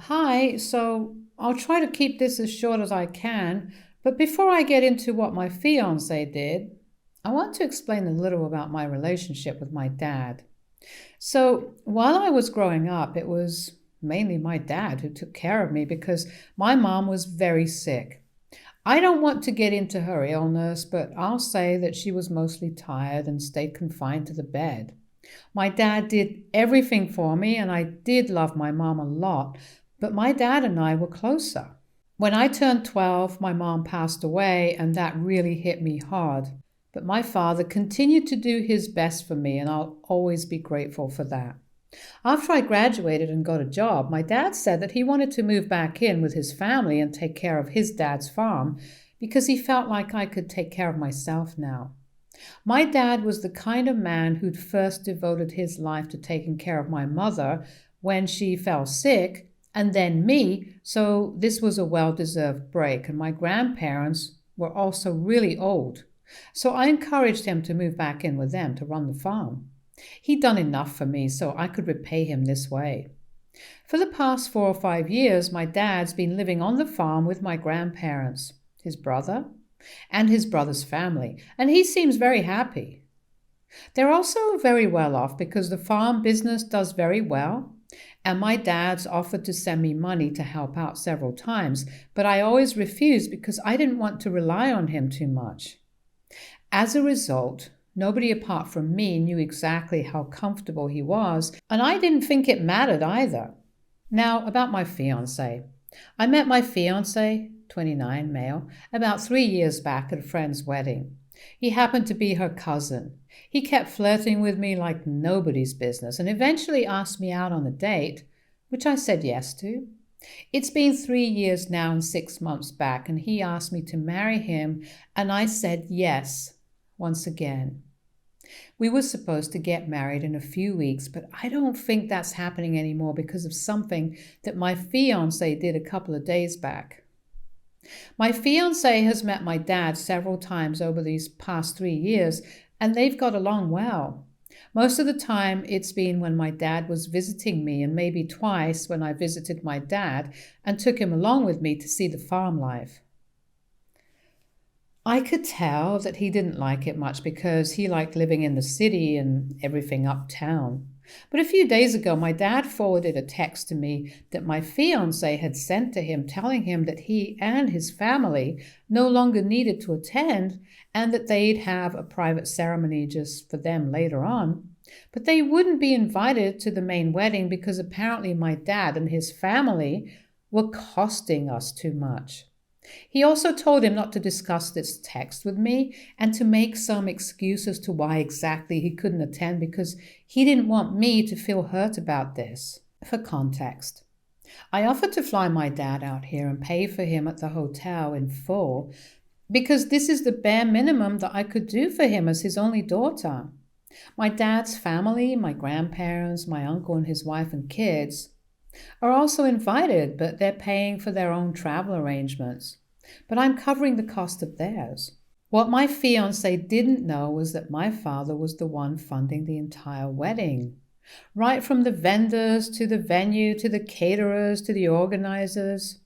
Hi, so I'll try to keep this as short as I can, but before I get into what my fiance did, I want to explain a little about my relationship with my dad. So, while I was growing up, it was mainly my dad who took care of me because my mom was very sick. I don't want to get into her illness, but I'll say that she was mostly tired and stayed confined to the bed. My dad did everything for me, and I did love my mom a lot, but my dad and I were closer. When I turned 12, my mom passed away, and that really hit me hard. But my father continued to do his best for me, and I'll always be grateful for that. After I graduated and got a job, my dad said that he wanted to move back in with his family and take care of his dad's farm because he felt like I could take care of myself now. My dad was the kind of man who'd first devoted his life to taking care of my mother when she fell sick, and then me, so this was a well deserved break. And my grandparents were also really old. So I encouraged him to move back in with them to run the farm. He'd done enough for me, so I could repay him this way. For the past 4 or 5 years, my dad's been living on the farm with my grandparents, his brother, and his brother's family, and he seems very happy. They're also very well off because the farm business does very well, and my dad's offered to send me money to help out several times, but I always refused because I didn't want to rely on him too much. As a result, nobody apart from me knew exactly how comfortable he was, and I didn't think it mattered either. Now, about my fiance. I met my fiance, 29, male, about 3 years back at a friend's wedding. He happened to be her cousin. He kept flirting with me like nobody's business and eventually asked me out on a date, which I said yes to. It's been 3 years now and 6 months back, and he asked me to marry him, and I said yes once again. We were supposed to get married in a few weeks, but I don't think that's happening anymore because of something that my fiance did a couple of days back. My fiance has met my dad several times over these past 3 years, and they've got along well. Most of the time, it's been when my dad was visiting me, and maybe twice when I visited my dad and took him along with me to see the farm life. I could tell that he didn't like it much because he liked living in the city and everything uptown. But a few days ago, my dad forwarded a text to me that my fiance had sent to him telling him that he and his family no longer needed to attend and that they'd have a private ceremony just for them later on. But they wouldn't be invited to the main wedding because apparently my dad and his family were costing us too much. He also told him not to discuss this text with me and to make some excuse as to why exactly he couldn't attend because he didn't want me to feel hurt about this. For context, I offered to fly my dad out here and pay for him at the hotel in full because this is the bare minimum that I could do for him as his only daughter. My dad's family, my grandparents, my uncle and his wife and kids, are also invited, but they're paying for their own travel arrangements. But I'm covering the cost of theirs. What my fiance didn't know was that my father was the one funding the entire wedding. Right from the vendors to the venue to the caterers to the organizers.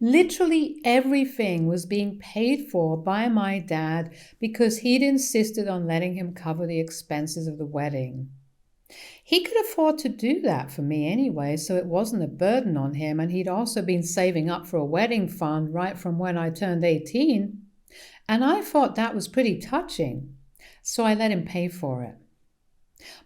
Literally everything was being paid for by my dad because he'd insisted on letting him cover the expenses of the wedding. He could afford to do that for me anyway, so it wasn't a burden on him, and he'd also been saving up for a wedding fund right from when I turned 18, and I thought that was pretty touching, so I let him pay for it.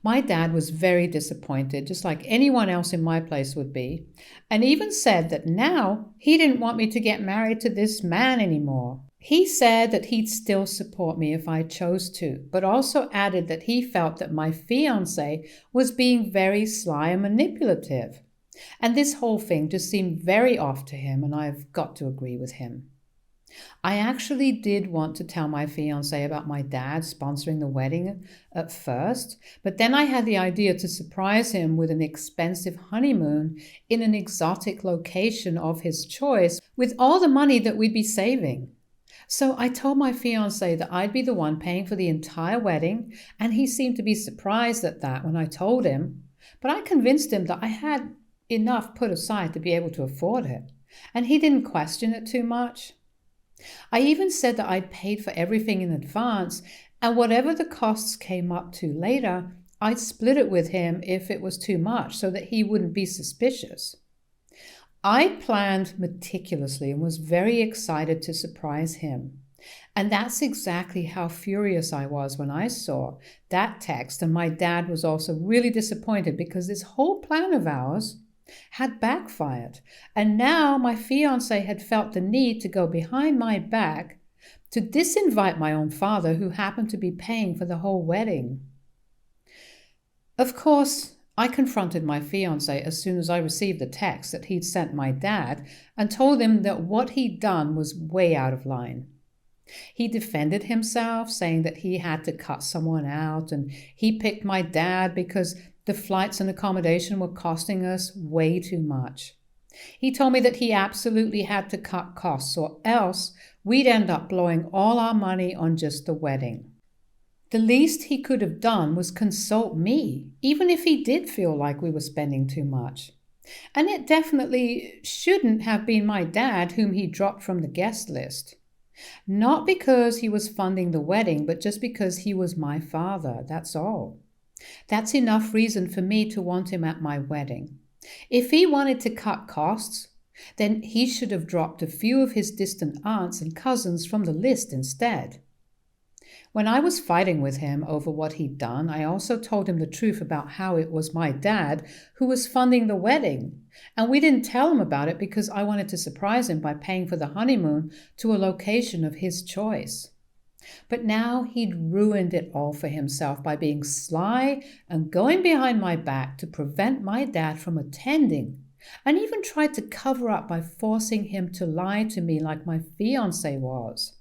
My dad was very disappointed, just like anyone else in my place would be, and even said that now he didn't want me to get married to this man anymore. He said that he'd still support me if I chose to, but also added that he felt that my fiancé was being very sly and manipulative. And this whole thing just seemed very off to him, and I've got to agree with him. I actually did want to tell my fiancé about my dad sponsoring the wedding at first, but then I had the idea to surprise him with an expensive honeymoon in an exotic location of his choice with all the money that we'd be saving. So I told my fiancé that I'd be the one paying for the entire wedding, and he seemed to be surprised at that when I told him. But I convinced him that I had enough put aside to be able to afford it, and he didn't question it too much. I even said that I'd paid for everything in advance, and whatever the costs came up to later, I'd split it with him if it was too much so that he wouldn't be suspicious. I planned meticulously and was very excited to surprise him. And that's exactly how furious I was when I saw that text, and my dad was also really disappointed because this whole plan of ours had backfired. And now my fiancé had felt the need to go behind my back to disinvite my own father, who happened to be paying for the whole wedding. Of course, I confronted my fiancé as soon as I received the text that he'd sent my dad and told him that what he'd done was way out of line. He defended himself, saying that he had to cut someone out, and he picked my dad because the flights and accommodation were costing us way too much. He told me that he absolutely had to cut costs, or else we'd end up blowing all our money on just the wedding. The least he could have done was consult me, even if he did feel like we were spending too much. And it definitely shouldn't have been my dad whom he dropped from the guest list. Not because he was funding the wedding, but just because he was my father, that's all. That's enough reason for me to want him at my wedding. If he wanted to cut costs, then he should have dropped a few of his distant aunts and cousins from the list instead. When I was fighting with him over what he'd done, I also told him the truth about how it was my dad who was funding the wedding. And we didn't tell him about it because I wanted to surprise him by paying for the honeymoon to a location of his choice. But now he'd ruined it all for himself by being sly and going behind my back to prevent my dad from attending, and even tried to cover up by forcing him to lie to me like my fiancé was.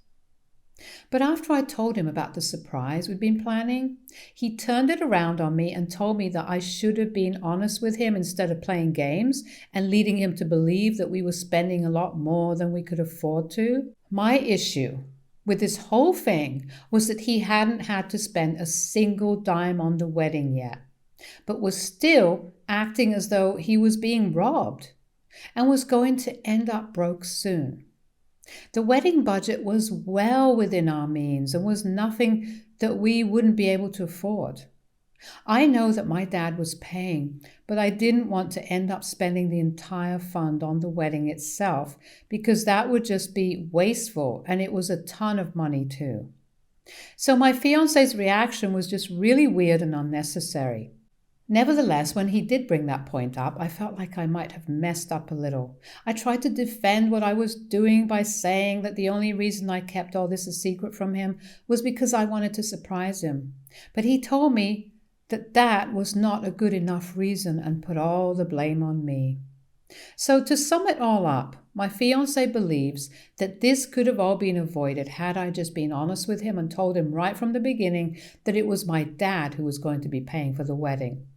But after I told him about the surprise we'd been planning, he turned it around on me and told me that I should have been honest with him instead of playing games and leading him to believe that we were spending a lot more than we could afford to. My issue with this whole thing was that he hadn't had to spend a single dime on the wedding yet, but was still acting as though he was being robbed and was going to end up broke soon. The wedding budget was well within our means and was nothing that we wouldn't be able to afford. I know that my dad was paying, but I didn't want to end up spending the entire fund on the wedding itself because that would just be wasteful, and it was a ton of money too. So my fiancé's reaction was just really weird and unnecessary. Nevertheless, when he did bring that point up, I felt like I might have messed up a little. I tried to defend what I was doing by saying that the only reason I kept all this a secret from him was because I wanted to surprise him. But he told me that that was not a good enough reason and put all the blame on me. So to sum it all up, my fiancé believes that this could have all been avoided had I just been honest with him and told him right from the beginning that it was my dad who was going to be paying for the wedding.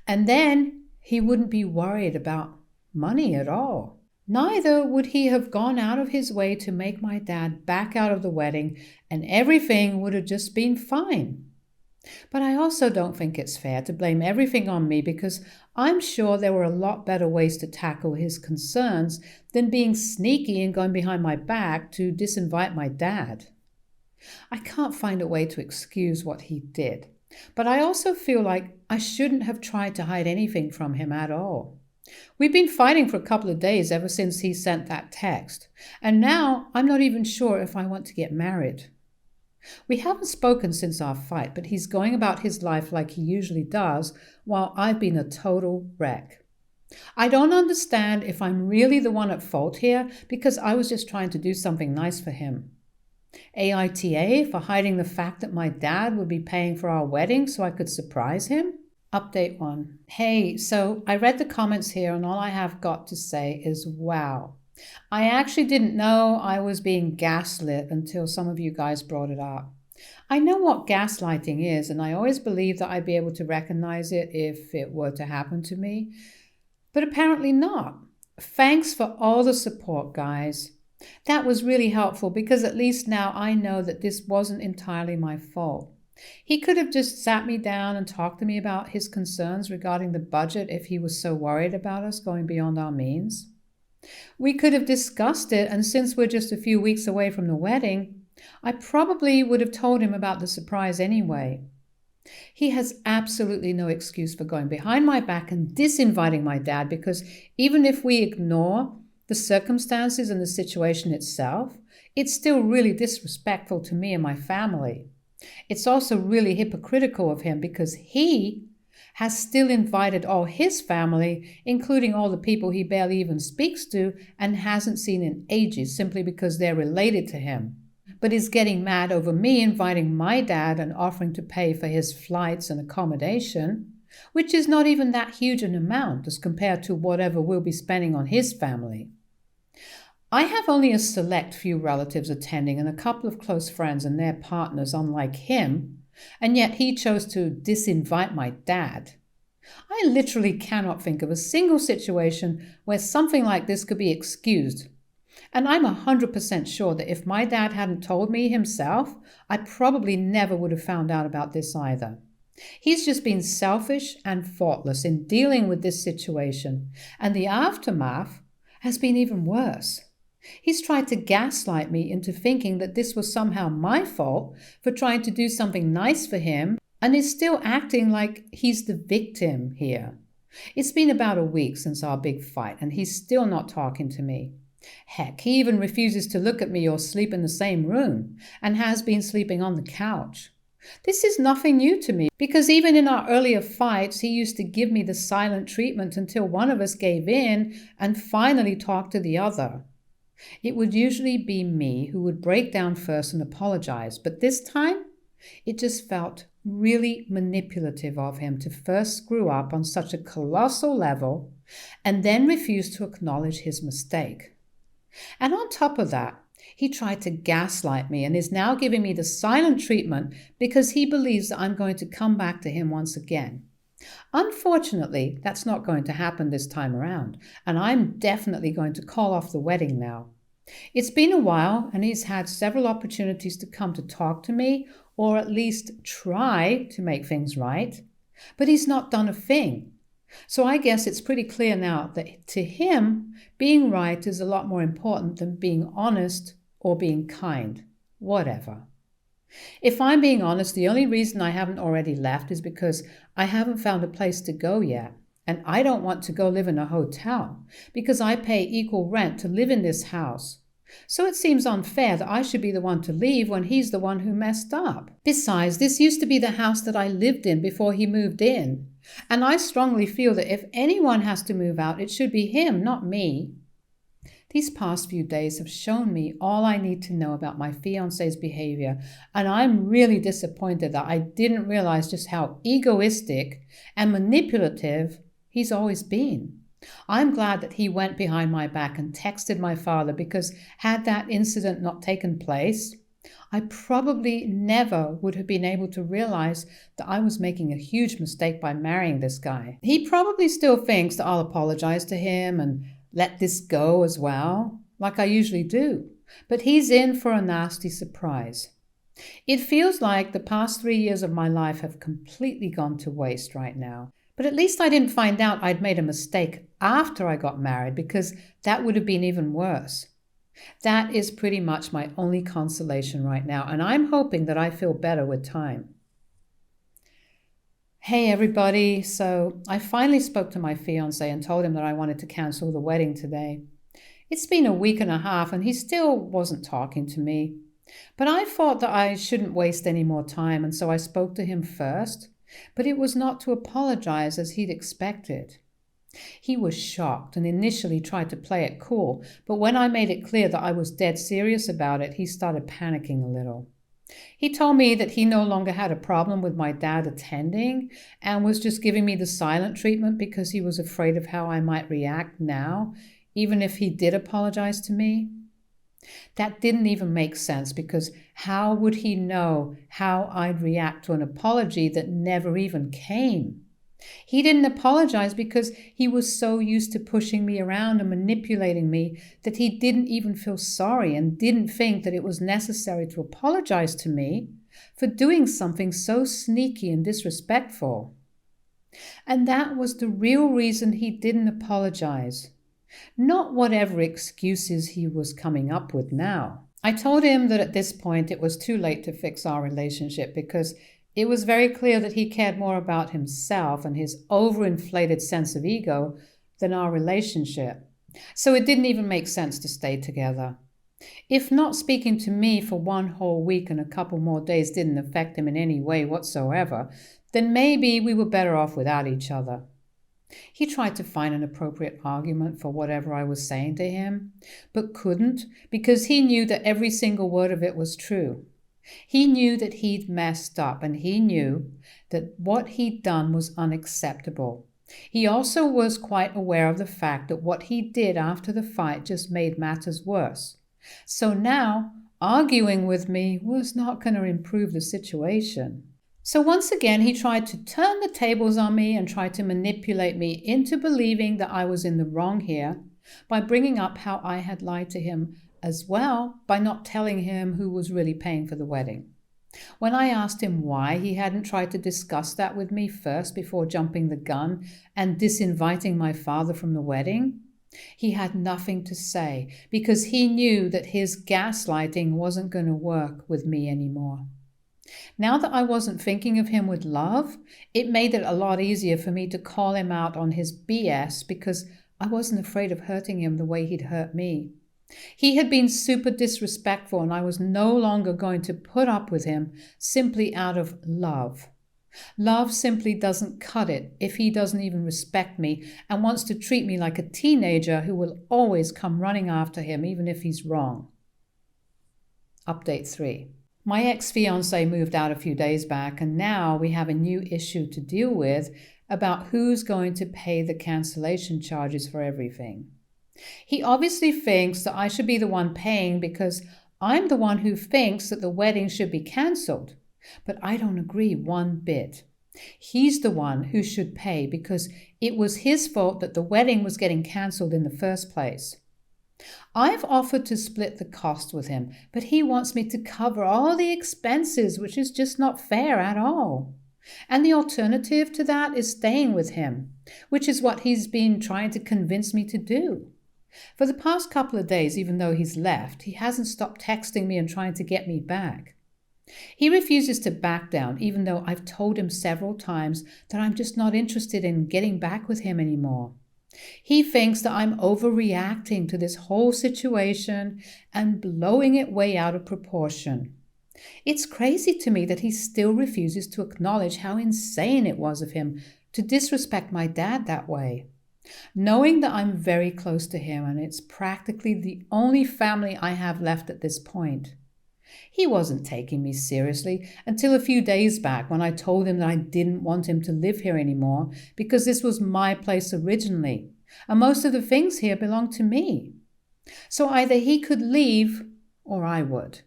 And then he wouldn't be worried about money at all. Neither would he have gone out of his way to make my dad back out of the wedding, and everything would have just been fine. But I also don't think it's fair to blame everything on me because I'm sure there were a lot better ways to tackle his concerns than being sneaky and going behind my back to disinvite my dad. I can't find a way to excuse what he did, but I also feel like I shouldn't have tried to hide anything from him at all. We've been fighting for a couple of days ever since he sent that text, and now I'm not even sure if I want to get married. We haven't spoken since our fight, but he's going about his life like he usually does, while I've been a total wreck. I don't understand if I'm really the one at fault here, because I was just trying to do something nice for him. AITA for hiding the fact that my dad would be paying for our wedding so I could surprise him? Update 1. Hey, so I read the comments here and all I have got to say is wow. I actually didn't know I was being gaslit until some of you guys brought it up. I know what gaslighting is, and I always believed that I'd be able to recognize it if it were to happen to me, but apparently not. Thanks for all the support, guys. That was really helpful because at least now I know that this wasn't entirely my fault. He could have just sat me down and talked to me about his concerns regarding the budget if he was so worried about us going beyond our means. We could have discussed it, and since we're just a few weeks away from the wedding, I probably would have told him about the surprise anyway. He has absolutely no excuse for going behind my back and disinviting my dad, because even if we ignore the circumstances and the situation itself, it's still really disrespectful to me and my family. It's also really hypocritical of him because he has still invited all his family, including all the people he barely even speaks to and hasn't seen in ages, simply because they're related to him, but is getting mad over me inviting my dad and offering to pay for his flights and accommodation, which is not even that huge an amount as compared to whatever we'll be spending on his family. I have only a select few relatives attending and a couple of close friends and their partners, unlike him, and yet he chose to disinvite my dad. I literally cannot think of a single situation where something like this could be excused. And I'm 100% sure that if my dad hadn't told me himself, I probably never would have found out about this either. He's just been selfish and thoughtless in dealing with this situation, and the aftermath has been even worse. He's tried to gaslight me into thinking that this was somehow my fault for trying to do something nice for him, and is still acting like he's the victim here. It's been about a week since our big fight, and he's still not talking to me. Heck, he even refuses to look at me or sleep in the same room, and has been sleeping on the couch. This is nothing new to me, because even in our earlier fights, he used to give me the silent treatment until one of us gave in and finally talked to the other. It would usually be me who would break down first and apologize, but this time it just felt really manipulative of him to first screw up on such a colossal level and then refuse to acknowledge his mistake. And on top of that, he tried to gaslight me and is now giving me the silent treatment because he believes that I'm going to come back to him once again. Unfortunately, that's not going to happen this time around, and I'm definitely going to call off the wedding now. It's been a while, and he's had several opportunities to come to talk to me, or at least try to make things right, but he's not done a thing. So I guess it's pretty clear now that to him, being right is a lot more important than being honest or being kind. Whatever. If I'm being honest, the only reason I haven't already left is because I haven't found a place to go yet. And I don't want to go live in a hotel because I pay equal rent to live in this house. So it seems unfair that I should be the one to leave when he's the one who messed up. Besides, this used to be the house that I lived in before he moved in. And I strongly feel that if anyone has to move out, it should be him, not me. These past few days have shown me all I need to know about my fiancé's behavior, and I'm really disappointed that I didn't realize just how egoistic and manipulative he's always been. I'm glad that he went behind my back and texted my father, because had that incident not taken place, I probably never would have been able to realize that I was making a huge mistake by marrying this guy. He probably still thinks that I'll apologize to him and let this go as well, like I usually do. But he's in for a nasty surprise. It feels like the past 3 years of my life have completely gone to waste right now. But at least I didn't find out I'd made a mistake after I got married, because that would have been even worse. That is pretty much my only consolation right now, and I'm hoping that I feel better with time. Hey everybody, so I finally spoke to my fiancé and told him that I wanted to cancel the wedding today. It's been a week and a half and he still wasn't talking to me. But I thought that I shouldn't waste any more time, and so I spoke to him first, but it was not to apologize as he'd expected. He was shocked and initially tried to play it cool, but when I made it clear that I was dead serious about it, he started panicking a little. He told me that he no longer had a problem with my dad attending and was just giving me the silent treatment because he was afraid of how I might react now, even if he did apologize to me. That didn't even make sense, because how would he know how I'd react to an apology that never even came? He didn't apologize because he was so used to pushing me around and manipulating me that he didn't even feel sorry and didn't think that it was necessary to apologize to me, for doing something so sneaky and disrespectful. And that was the real reason he didn't apologize, not whatever excuses he was coming up with now. I told him that at this point it was too late to fix our relationship because it was very clear that he cared more about himself and his overinflated sense of ego than our relationship. So it didn't even make sense to stay together. If not speaking to me for one whole week and a couple more days didn't affect him in any way whatsoever, then maybe we were better off without each other. He tried to find an appropriate argument for whatever I was saying to him, but couldn't because he knew that every single word of it was true. He knew that he'd messed up, and he knew that what he'd done was unacceptable. He also was quite aware of the fact that what he did after the fight just made matters worse. So now, arguing with me was not going to improve the situation. So once again, he tried to turn the tables on me and tried to manipulate me into believing that I was in the wrong here by bringing up how I had lied to him as well by not telling him who was really paying for the wedding. When I asked him why he hadn't tried to discuss that with me first before jumping the gun and disinviting my father from the wedding, he had nothing to say because he knew that his gaslighting wasn't going to work with me anymore. Now that I wasn't thinking of him with love, it made it a lot easier for me to call him out on his BS because I wasn't afraid of hurting him the way he'd hurt me. He had been super disrespectful, and I was no longer going to put up with him simply out of love. Love simply doesn't cut it if he doesn't even respect me and wants to treat me like a teenager who will always come running after him even if he's wrong. Update 3. My ex-fiancé moved out a few days back, and now we have a new issue to deal with about who's going to pay the cancellation charges for everything. He obviously thinks that I should be the one paying because I'm the one who thinks that the wedding should be cancelled. But I don't agree one bit. He's the one who should pay because it was his fault that the wedding was getting cancelled in the first place. I've offered to split the cost with him, but he wants me to cover all the expenses, which is just not fair at all. And the alternative to that is staying with him, which is what he's been trying to convince me to do. For the past couple of days, even though he's left, he hasn't stopped texting me and trying to get me back. He refuses to back down, even though I've told him several times that I'm just not interested in getting back with him anymore. He thinks that I'm overreacting to this whole situation and blowing it way out of proportion. It's crazy to me that he still refuses to acknowledge how insane it was of him to disrespect my dad that way. Knowing that I'm very close to him and it's practically the only family I have left at this point. He wasn't taking me seriously until a few days back when I told him that I didn't want him to live here anymore because this was my place originally, and most of the things here belong to me. So either he could leave or I would.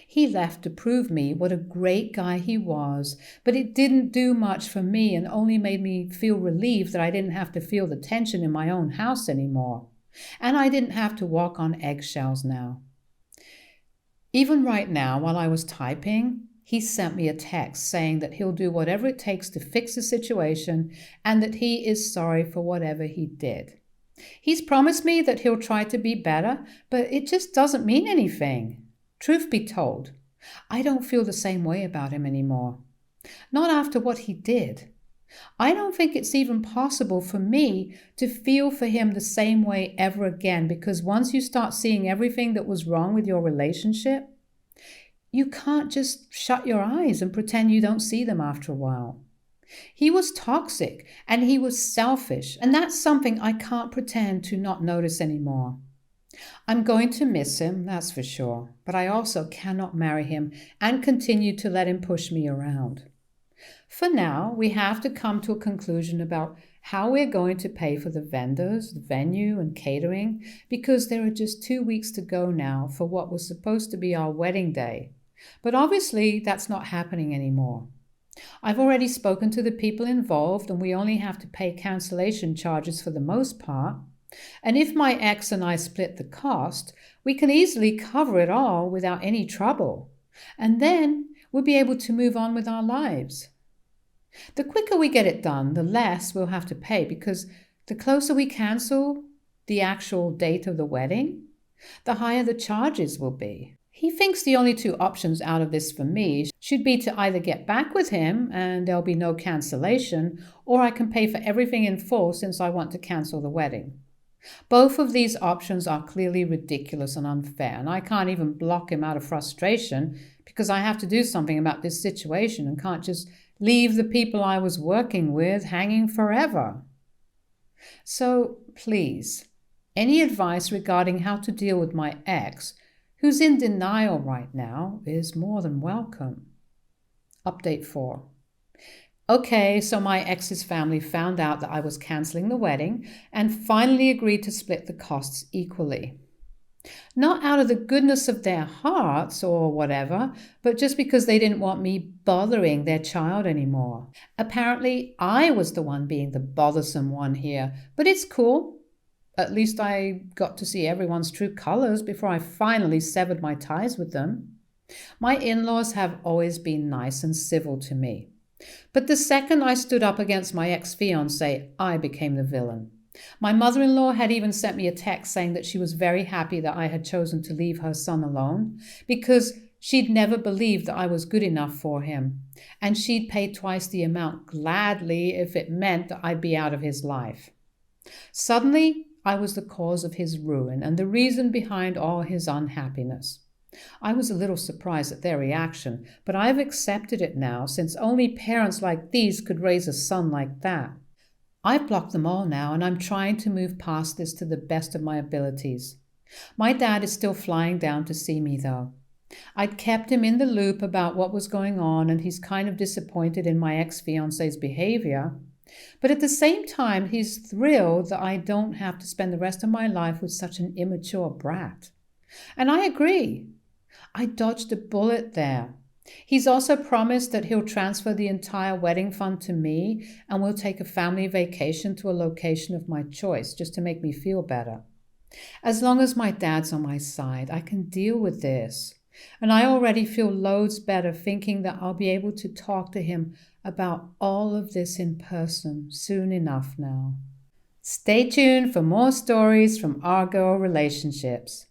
He left to prove me what a great guy he was, but it didn't do much for me and only made me feel relieved that I didn't have to feel the tension in my own house anymore. And I didn't have to walk on eggshells now. Even right now, while I was typing, he sent me a text saying that he'll do whatever it takes to fix the situation and that he is sorry for whatever he did. He's promised me that he'll try to be better, but it just doesn't mean anything. Truth be told, I don't feel the same way about him anymore. Not after what he did. I don't think it's even possible for me to feel for him the same way ever again, because once you start seeing everything that was wrong with your relationship, you can't just shut your eyes and pretend you don't see them after a while. He was toxic and he was selfish, and that's something I can't pretend to not notice anymore. I'm going to miss him, that's for sure, but I also cannot marry him and continue to let him push me around. For now, we have to come to a conclusion about how we're going to pay for the vendors, the venue, and catering, because there are just 2 weeks to go now for what was supposed to be our wedding day. But obviously, that's not happening anymore. I've already spoken to the people involved, and we only have to pay cancellation charges for the most part. And if my ex and I split the cost, we can easily cover it all without any trouble. And then we'll be able to move on with our lives. The quicker we get it done, the less we'll have to pay because the closer we cancel the actual date of the wedding, the higher the charges will be. He thinks the only two options out of this for me should be to either get back with him and there'll be no cancellation, or I can pay for everything in full since I want to cancel the wedding. Both of these options are clearly ridiculous and unfair, and I can't even block him out of frustration because I have to do something about this situation and can't just leave the people I was working with hanging forever. So please, any advice regarding how to deal with my ex, who's in denial right now, is more than welcome. Update 4. Okay, so my ex's family found out that I was cancelling the wedding and finally agreed to split the costs equally. Not out of the goodness of their hearts or whatever, but just because they didn't want me bothering their child anymore. Apparently, I was the one being the bothersome one here, but it's cool. At least I got to see everyone's true colors before I finally severed my ties with them. My in-laws have always been nice and civil to me. But the second I stood up against my ex-fiancé, I became the villain. My mother-in-law had even sent me a text saying that she was very happy that I had chosen to leave her son alone because she'd never believed that I was good enough for him, and she'd pay twice the amount gladly if it meant that I'd be out of his life. Suddenly, I was the cause of his ruin and the reason behind all his unhappiness. I was a little surprised at their reaction, but I've accepted it now since only parents like these could raise a son like that. I've blocked them all now and I'm trying to move past this to the best of my abilities. My dad is still flying down to see me though. I'd kept him in the loop about what was going on and he's kind of disappointed in my ex-fiancé's behavior. But at the same time, he's thrilled that I don't have to spend the rest of my life with such an immature brat. And I agree. I dodged a bullet there. He's also promised that he'll transfer the entire wedding fund to me and we'll take a family vacation to a location of my choice just to make me feel better. As long as my dad's on my side, I can deal with this. And I already feel loads better thinking that I'll be able to talk to him about all of this in person soon enough now. Stay tuned for more stories from our girl relationships.